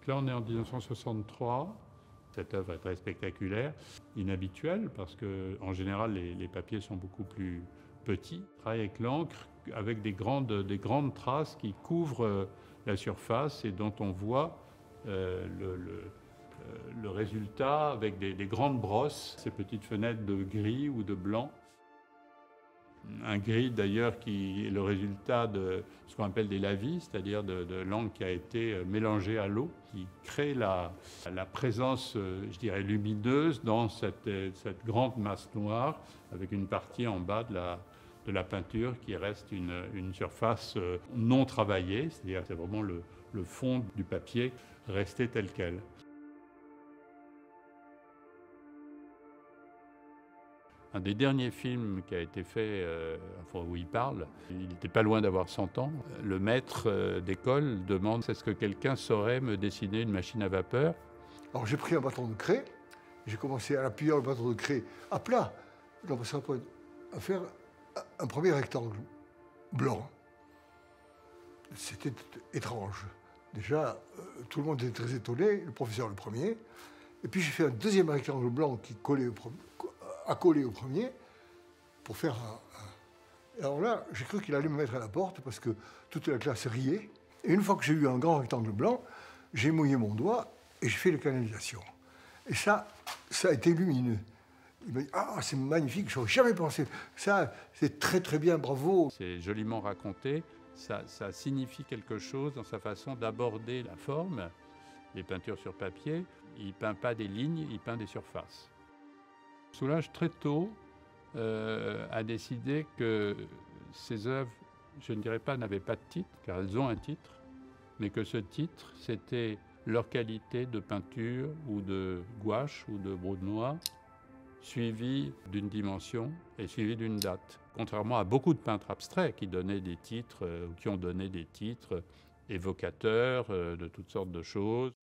Donc là, on est en 1963. Cette œuvre est très spectaculaire, inhabituelle, parce qu'en général, les papiers sont beaucoup plus petits. Je travaille avec l'encre, avec des grandes traces qui couvrent la surface et dont on voit le résultat avec des grandes brosses, ces petites fenêtres de gris ou de blanc. Un gris d'ailleurs qui est le résultat de ce qu'on appelle des lavis, c'est-à-dire de l'encre qui a été mélangée à l'eau, qui crée la présence, je dirais, lumineuse dans cette grande masse noire, avec une partie en bas de la peinture qui reste une surface non travaillée, c'est-à-dire c'est vraiment le fond du papier resté tel quel. Un des derniers films qui a été fait, où il parle, il n'était pas loin d'avoir 100 ans. Le maître d'école demande « Est-ce que quelqu'un saurait me dessiner une machine à vapeur ?» Alors j'ai pris un bâton de craie, j'ai commencé à appuyer le bâton de craie à plat, à faire un premier rectangle blanc. C'était étrange. Déjà, tout le monde était très étonné, le professeur le premier. Et puis j'ai fait un deuxième rectangle blanc qui collait accolé au premier, pour faire un... Alors là, j'ai cru qu'il allait me mettre à la porte, parce que toute la classe riait. Et une fois que j'ai eu un grand rectangle blanc, j'ai mouillé mon doigt, et j'ai fait les canalisations. Et ça a été lumineux. Il m'a dit « Ah, c'est magnifique, je n'aurais jamais pensé. Ça, c'est très très bien, bravo !» C'est joliment raconté, ça signifie quelque chose dans sa façon d'aborder la forme. Les peintures sur papier, il ne peint pas des lignes, il peint des surfaces. Soulages, très tôt, a décidé que ces œuvres, je ne dirais pas n'avaient pas de titre, car elles ont un titre, mais que ce titre, c'était leur qualité de peinture ou de gouache ou de brode noir, suivi d'une dimension et suivi d'une date. Contrairement à beaucoup de peintres abstraits qui donnaient des titres, ou qui ont donné des titres évocateurs de toutes sortes de choses.